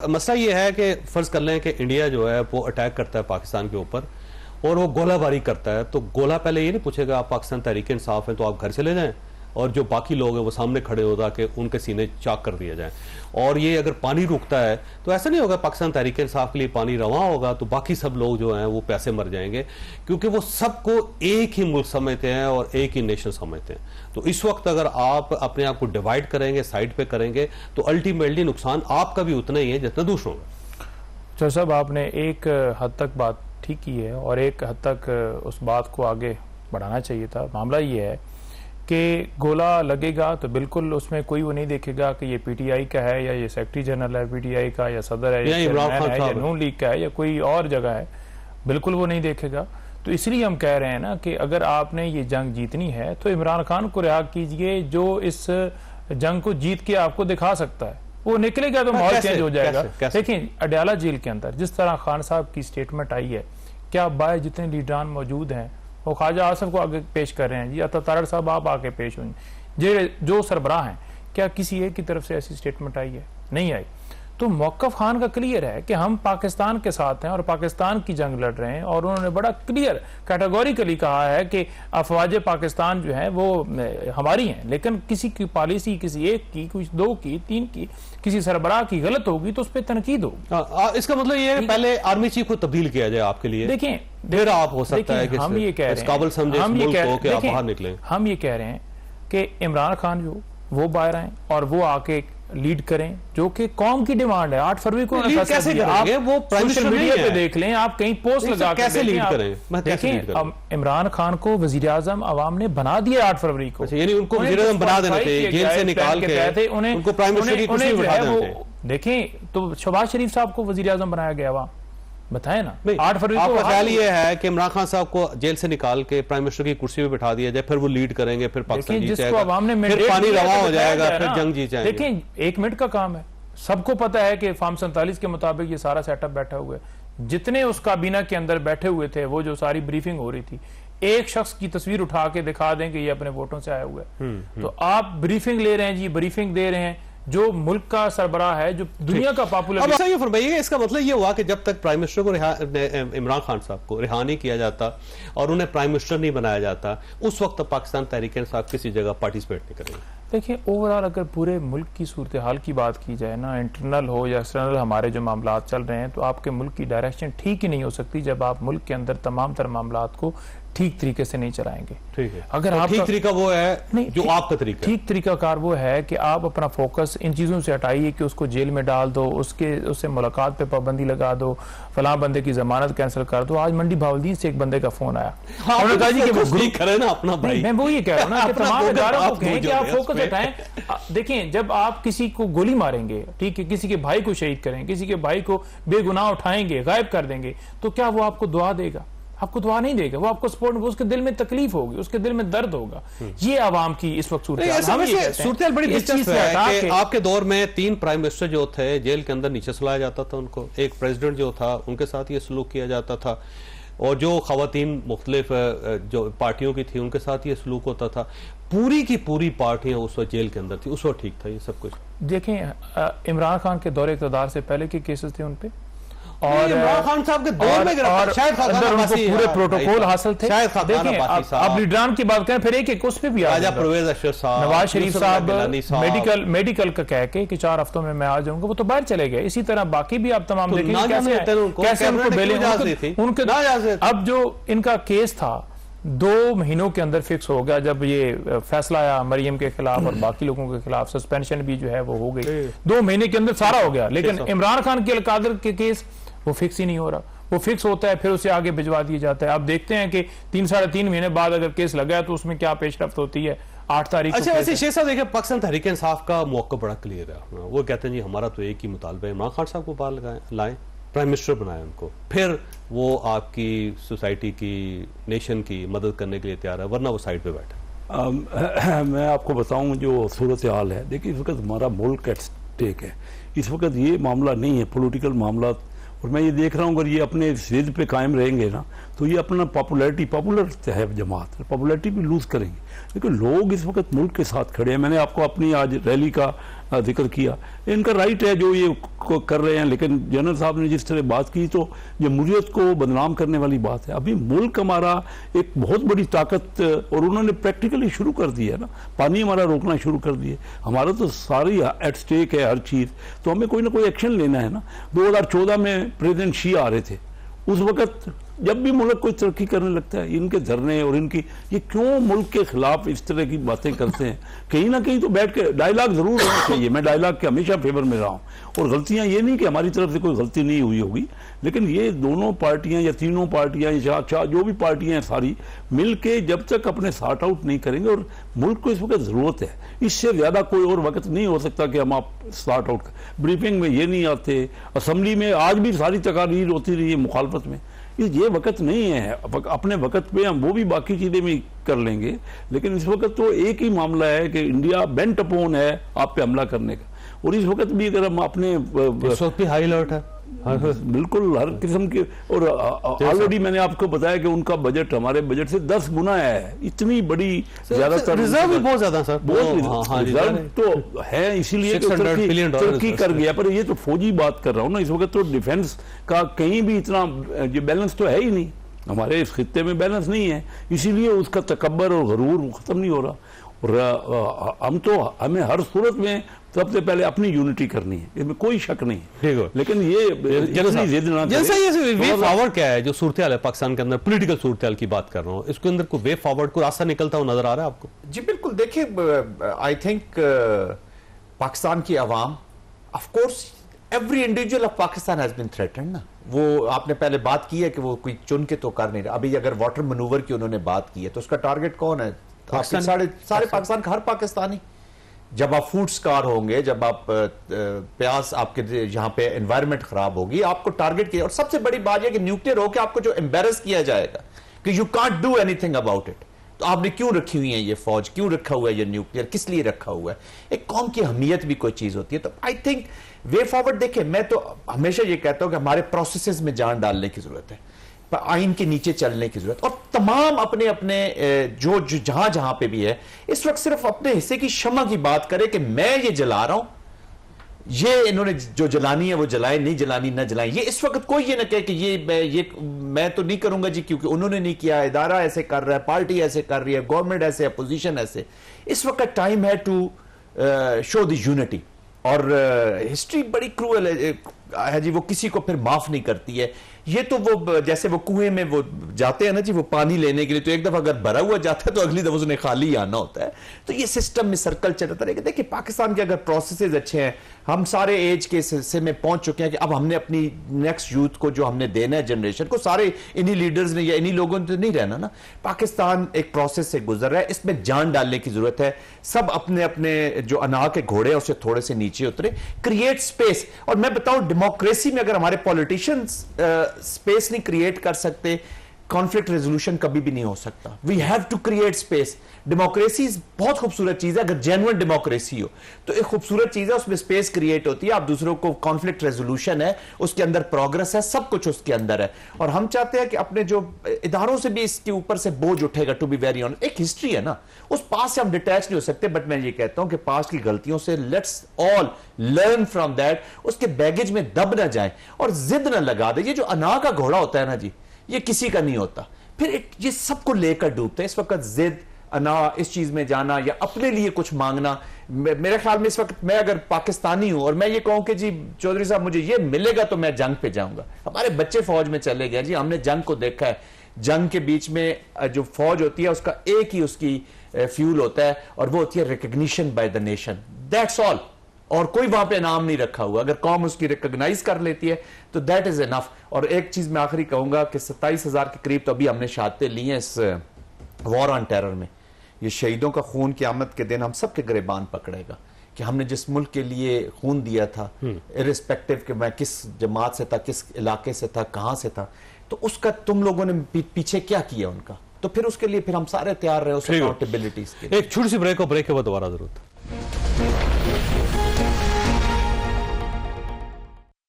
मसला ये है कि फर्ज कर लें कि इंडिया जो है वो अटैक करता है पाकिस्तान के ऊपर और वो गोलाबारी करता है, तो गोला पहले ये नहीं पूछेगा आप पाकिस्तान तहरीक इंसाफ है तो आप घर चले जाएं और जो बाकी लोग हैं वो सामने खड़े हो ताकि उनके सीने चाक कर दिया जाए। और ये अगर पानी रुकता है तो ऐसा नहीं होगा पाकिस्तान तहरीक इंसाफ के लिए पानी रवा होगा तो बाकी सब लोग जो हैं वो पैसे मर जाएंगे, क्योंकि वो सबको एक ही मुल्क समझते हैं और एक ही नेशन समझते हैं। तो इस वक्त अगर आप अपने आप को डिवाइड करेंगे, साइड पे करेंगे, तो अल्टीमेटली नुकसान आपका भी उतना ही है जितना दूसरों का। तो साहब आपने एक हद तक बात ठीक की है और एक हद तक उस बात को आगे बढ़ाना चाहिए था। मामला ये है कि गोला लगेगा तो बिल्कुल उसमें कोई वो नहीं देखेगा कि ये पीटीआई का है या ये सेक्रेटरी जनरल है पीटीआई का या सदर है या नून लीग का है या कोई और जगह है, बिल्कुल वो नहीं देखेगा। तो इसलिए हम कह रहे हैं ना कि अगर आपने ये जंग जीतनी है तो इमरान खान को रिहा कीजिए, जो इस जंग को जीत के आपको दिखा सकता है। वो निकलेगा तो माहौल चेंज हो जाएगा। देखिए अडयाला जेल के अंदर जिस तरह खान साहब की स्टेटमेंट आई है, क्या बाय जितने लीडरान मौजूद हैं वो ख्वाजा आसिफ को आगे पेश कर रहे हैं जी, अता तारड़ साहब आप आके पेश होंगे, जो सरबराह हैं, क्या किसी एक की तरफ से ऐसी स्टेटमेंट आई है? नहीं आई। तो मौकफ खान का क्लियर है कि हम पाकिस्तान के साथ हैं और पाकिस्तान की जंग लड़ रहे हैं, और उन्होंने बड़ा क्लियर कैटेगोरिकली कहा है कि अफवाज पाकिस्तान जो है वो हमारी हैं, लेकिन किसी की पॉलिसी किसी एक की, कुछ दो की, तीन की, किसी सरबराह की गलत होगी तो उस पर तनकीद होगी। इसका मतलब ये है पहले आर्मी चीफ को तब्दील किया जाए आपके लिए। देखें फिर आप हो सकता है कि हम ये कह रहे हैं, काबिल समझे इस मुल्क को कि आप बाहर निकलें। हम ये कह रहे हैं कि इमरान खान जो वो बाहर आए और वो आके लीड करें, जो कि कौम की डिमांड है। 8 फरवरी को कैसे करेंगे? वो सोशल मीडिया पे देख लें, आप कहीं पोस्ट लगा के कैसे लीड करें? देखें अब इमरान खान को वजीर आजम अवाम ने बना दिया 8 फरवरी को, यानी उनको वजीर आजम बना देना चाहिए, जेल से निकाल के उनको प्राइम मिनिस्टर की कुर्सी पे बिठा देना चाहिए। देखें तो शहबाज शरीफ साहब को वजीर आजम बनाया गया, वहां बताए ना 8 फरवरी को। आपका ख्याल ये है कि इमरान खान साहब को जेल से निकाल के प्राइम मिनिस्टर की कुर्सी पे बिठा दिया जाए, फिर वो लीड करेंगे, फिर पाकिस्तान जीत जाएगा, फिर पानी रवा हो जाएगा, फिर जंग जीत जाएंगे। देखें 1 मिनट का काम है, सबको पता है कि फार्म 47 के मुताबिक ये सारा सेटअप बैठा हुआ है। जितने उस काबीना के अंदर बैठे हुए थे, वो जो सारी ब्रीफिंग हो रही थी, एक शख्स की तस्वीर उठा के दिखा दें कि ये अपने वोटों से आया हुआ है। तो आप ब्रीफिंग ले रहे हैं जी, ब्रीफिंग दे रहे हैं, जो मुल्क का सरबराह है, जो दुनिया का पॉपुलर। अब ये फरमाइए, इसका मतलब ये हुआ कि जब तक प्राइम मिनिस्टर को इमरान खान साहब को रिहा नहीं किया जाता और उन्हें प्राइम मिनिस्टर नहीं बनाया जाता, उस वक्त पाकिस्तान तहरीक इंसाफ किसी जगह पार्टिसिपेट नहीं करेंगे। देखिए ओवरऑल अगर पूरे मुल्क की सूरत हाल की बात की जाए ना, इंटरनल हो या एक्सटर्नल हमारे जो मामला चल रहे हैं, तो आपके मुल्क की डायरेक्शन ठीक ही नहीं हो सकती जब आप मुल्क के अंदर तमाम तर मामला को ठीक तरीके से नहीं चलाएंगे। ठीक है, अगर आप ठीक तरीका वो है नहीं, जो आपका तरीका ठीक तरीकाकार वो है कि आप अपना फोकस इन चीजों से हटाइए कि उसको जेल में डाल दो, उससे मुलाकात पे पाबंदी लगा दो, फलां बंदे की जमानत कैंसिल कर दो। आज मंडी भावलदीन से एक बंदे का फोन आया, उन्होंने कहा जी कि वो करे ना अपना भाई। मैं वो ये कह रहा हूं ना कि तमाम इदारों को कहें कि आप फोकस हटाएं। देखें जब आप किसी को गोली मारेंगे, ठीक है, किसी के भाई को शहीद करें, किसी के भाई को बेगुनाह उठाएंगे, गायब कर देंगे, तो क्या वो आपको दुआ देगा? आपको दुआ नहीं देगा, वो आपको सपोर्ट, उसके दिल में तकलीफ होगी, उसके दिल में दर्द होगा। ये आवाम की इस वक्त सूरत बड़ी दिलचस्प है कि आपके दौर में 3 प्राइम मिनिस्टर जो थे जेल के अंदर नीचे सुलाया जाता था उनको, एक प्रेसिडेंट जो था उनके साथ ये सलूक किया जाता था, और जो खवातीन मुख्तलिफ जो पार्टियों की थी उनके साथ ये सलूक होता था। पूरी की पूरी पार्टियां उस वक्त जेल के अंदर थी, उस वक्त ठीक था ये सब कुछ। देखें इमरान खान के दौरे इक़्तिदार से पहले के केसेस थे उनपे, और इमरान खान साहब के दौर में शायद पूरे प्रोटोकॉल हासिल थे। अब लीडरान की बात करें, फिर एक उस पे भी परवेज अशरफ साहब, नवाज शरीफ साहब मेडिकल का कह के कि 4 हफ्तों में मैं आ जाऊंगा, वो तो बाहर चले गए। इसी तरह बाकी भी आप तमाम देखेंगे कैसे उनको बेले। अब जो इनका केस था 2 महीनों के अंदर फिक्स हो गया, जब ये फैसला आया मरियम के खिलाफ और बाकी लोगों के खिलाफ, सस्पेंशन भी जो है वो हो गई, 2 महीने के अंदर सारा हो गया। लेकिन इमरान खान के अलकादर के केस वो फिक्स ही नहीं हो रहा, वो फिक्स होता है फिर उसे आगे भिजवा दिया जाता है। आप देखते हैं कि 3-3.5 महीने बाद अगर केस लगा है तो उसमें क्या पेशरफ्त होती है। 8 तारीख। अच्छा वैसे शेख साहब देखिए, पाकिस्तान तहरीक इंसाफ का मौका बड़ा क्लियर है, वो कहते हैं जी हमारा तो एक ही मुतालबा है, इमरान खान साहब को बाहर लाएं, प्राइम मिनिस्टर बनाए उनको, फिर वो आपकी सोसाइटी की, नेशन की मदद करने के लिए तैयार है, वरना वो साइड पे बैठे। मैं आपको बताऊं जो सूरत हाल है। देखिए इस वक्त हमारा मुल्क एट स्टेक है, इस वक्त ये मामला नहीं है पॉलिटिकल मामला, और मैं ये देख रहा हूँ अगर ये अपने जिद पे कायम रहेंगे ना तो ये अपना पॉपुलर है जमात, पॉपुलैरिटी भी लूज करेंगे। लेकिन लोग इस वक्त मुल्क के साथ खड़े हैं। मैंने आपको अपनी आज रैली का जिक्र किया, इनका राइट है जो ये कर रहे हैं, लेकिन जनरल साहब ने जिस तरह बात की तो जमहूरियत को बदनाम करने वाली बात है। अभी मुल्क हमारा एक बहुत बड़ी ताकत, और उन्होंने प्रैक्टिकली शुरू कर दी है ना, पानी हमारा रोकना शुरू कर दिए, हमारा तो सारी एट स्टेक है हर चीज़, तो हमें कोई ना कोई एक्शन लेना है ना। 2014 में प्रेसिडेंट शी आ रहे थे, उस वक्त जब भी मुल्क कोई तरक्की करने लगता है, इनके धरने और इनकी ये क्यों मुल्क के खिलाफ इस तरह की बातें करते हैं। कहीं ना कहीं तो बैठ के डायलॉग जरूर होना चाहिए, मैं डायलॉग के हमेशा फेवर में रहा हूँ, और गलतियां ये नहीं कि हमारी तरफ से कोई गलती नहीं हुई होगी, लेकिन ये दोनों पार्टियां या तीनों पार्टियां या जो भी पार्टियां हैं सारी मिल के जब तक अपने सॉर्ट आउट नहीं करेंगे, और मुल्क को इस वक्त जरूरत है, इससे ज्यादा कोई और वक्त नहीं हो सकता कि हम आप सॉर्ट आउट। ब्रीफिंग में ये नहीं आते, असम्बली में आज भी सारी तकारीर होती रही है मुखालफत में, ये वक्त नहीं है। अपने वक्त पे हम वो भी बाकी चीजें भी कर लेंगे, लेकिन इस वक्त तो एक ही मामला है कि इंडिया बेंट अपोन है आप पे हमला करने का, और इस वक्त भी अगर हम अपने इस वक्त भी हाई अलर्ट है बिल्कुल हर किस्म के, और ऑलरेडी मैंने आपको बताया कि उनका बजट हमारे बजट से 10 गुना है, इतनी बड़ी ज्यादातर रिजर्व भी बहुत ज्यादा सर, बहुत रिजर्व तो है, इसीलिए तरक्की कर गया। पर ये तो फौजी बात कर रहा हूँ ना, इस वक्त तो डिफेंस का कहीं भी इतना जो बैलेंस तो है ही नहीं, हमारे इस खित्ते में बैलेंस नहीं है, इसीलिए उसका तकब्बर और गरूर खत्म नहीं हो रहा। और हमें हर सूरत में सबसे पहले अपनी यूनिटी करनी है, इसमें कोई शक नहीं है, लेकिन ये वे फॉरवर्ड क्या है जो सूरत हाल है पाकिस्तान के अंदर, पॉलिटिकल सूरत हाल की बात कर रहा हूँ, इसके अंदर कोई वे फॉरवर्ड को रास्ता निकलता हुआ नजर आ रहा है आपको? जी बिल्कुल, देखिए आई थिंक पाकिस्तान की आवाम, of course every individual of Pakistan has been threatened ना। वो आपने पहले बात की है कि वो कोई चुन के तो कर नहीं रहा, अभी अगर वाटर मनूवर की उन्होंने बात की है तो उसका टारगेट कौन है? सारे पाकिस्तान का हर पाकिस्तानी। जब आप फूड स्कार होंगे, जब आप प्यास, आपके यहाँ पे एनवायरनमेंट खराब होगी, आपको टारगेट किया। और सबसे बड़ी बात यह कि न्यूक्लियर हो के आपको जो एम्बेरस किया जाएगा कि you can't do anything about it, तो आपने क्यों रखी हुई है ये फौज, क्यों रखा हुआ है ये न्यूक्लियर, किस लिए रखा हुआ है? एक कौम की अहमियत भी कोई चीज होती है। तो आई थिंक वे फॉरवर्ड, देखिए मैं तो हमेशा ये कहता हूं कि हमारे प्रोसेसेस में जान डालने की जरूरत है, आइन के नीचे चलने की जरूरत, और तमाम अपने अपने जो जहां जहां पे भी है इस वक्त सिर्फ अपने हिस्से की शमा की बात करे कि मैं ये जला रहा हूं, ये इन्होंने जो जलानी है वो जलाए, नहीं जलानी ना जलाए। ये इस वक्त कोई ये ना कहे कि ये मैं तो नहीं करूंगा जी क्योंकि उन्होंने नहीं किया, इदारा ऐसे कर रहा है, पार्टी ऐसे कर रही है, गवर्नमेंट ऐसे, अपोजिशन ऐसे। इस वक्त टाइम है टू शो द यूनिटी। और हिस्ट्री बड़ी क्रूअल है जी, वो किसी को फिर माफ नहीं करती है। ये तो वो जैसे वो कुएं में वो जाते हैं ना जी, वो पानी लेने के लिए, तो एक दफा अगर भरा हुआ जाता है तो अगली दफा उसने खाली आना होता है। तो ये सिस्टम में सर्कल चलता रहेगा। देखिए पाकिस्तान के अगर प्रोसेसेस अच्छे हैं, हम सारे एज के हिस्से में पहुंच चुके हैं कि अब हमने अपनी नेक्स्ट यूथ को जो हमने देना है जनरेशन को, सारे इन्हीं लीडर्स ने या इन्हीं लोगों ने तो नहीं रहना ना। पाकिस्तान एक प्रोसेस से गुजर रहा है, इसमें जान डालने की जरूरत है। सब अपने अपने जो अना के घोड़े हैं उससे थोड़े से नीचे उतरे, क्रिएट स्पेस। और मैं बताऊं, डेमोक्रेसी में अगर हमारे पॉलिटिशियंस स्पेस नहीं क्रिएट कर सकते, कॉन्फ्लिक्ट रेजोल्यूशन कभी भी नहीं हो सकता। We have to create space. Democracy बहुत खूबसूरत चीज है, अगर जेन्युइन डेमोक्रेसी हो तो एक खूबसूरत चीज है, उसमें स्पेस क्रिएट होती है, आप दूसरों को, कॉन्फ्लिक्ट रेजोल्यूशन है, उसके अंदर प्रोग्रेस है, सब कुछ उसके अंदर है। और हम चाहते हैं कि अपने जो इदारों से भी इसके ऊपर से बोझ उठेगा। टू बी वेरी ऑनेस्ट, एक हिस्ट्री है ना, उस पास से हम डिटैच नहीं हो सकते। बट मैं ये कहता हूं कि पास्ट की गलतियों से let's all learn from that, उसके बैगेज में दब ना जाए और जिद ना लगा दे। ये जो अना का घोड़ा होता है ना जी, ये किसी का नहीं होता, फिर ये सबको लेकर डूबते हैं। इस वक्त जिद, अना, इस चीज में जाना या अपने लिए कुछ मांगना, मेरे ख्याल में इस वक्त मैं अगर पाकिस्तानी हूं और मैं ये कहूं कि जी चौधरी साहब मुझे ये मिलेगा तो मैं जंग पे जाऊंगा। हमारे बच्चे फौज में चले गए जी, हमने जंग को देखा है। जंग के बीच में जो फौज होती है उसका एक ही उसकी फ्यूल होता है, और वो होती है recognition by the nation, that's all. और कोई वहां पे नाम नहीं रखा हुआ। अगर कौम उसकी रिकॉग्नाइज कर लेती है तो दैट इज एनफ। और एक चीज मैं आखिरी कहूंगा कि 27,000 के करीब तो अभी हमने शहादतें ली हैं इस वॉर ऑन टेरर में। ये शहीदों का खून क़यामत के दिन हम सबके गिरेबान पकड़ेगा कि हमने जिस मुल्क के लिए खून दिया था, इरिस्पेक्टिव कि मैं किस जमात से था, किस इलाके से था, कहां से था, तो उसका तुम लोगों ने पीछे क्या किया उनका। तो फिर उसके लिए फिर हम सारे तैयार रहे उस अकाउंटेबिलिटीज के। एक छोटी सी ब्रेक हो, ब्रेक के बाद दोबारा जरूरत।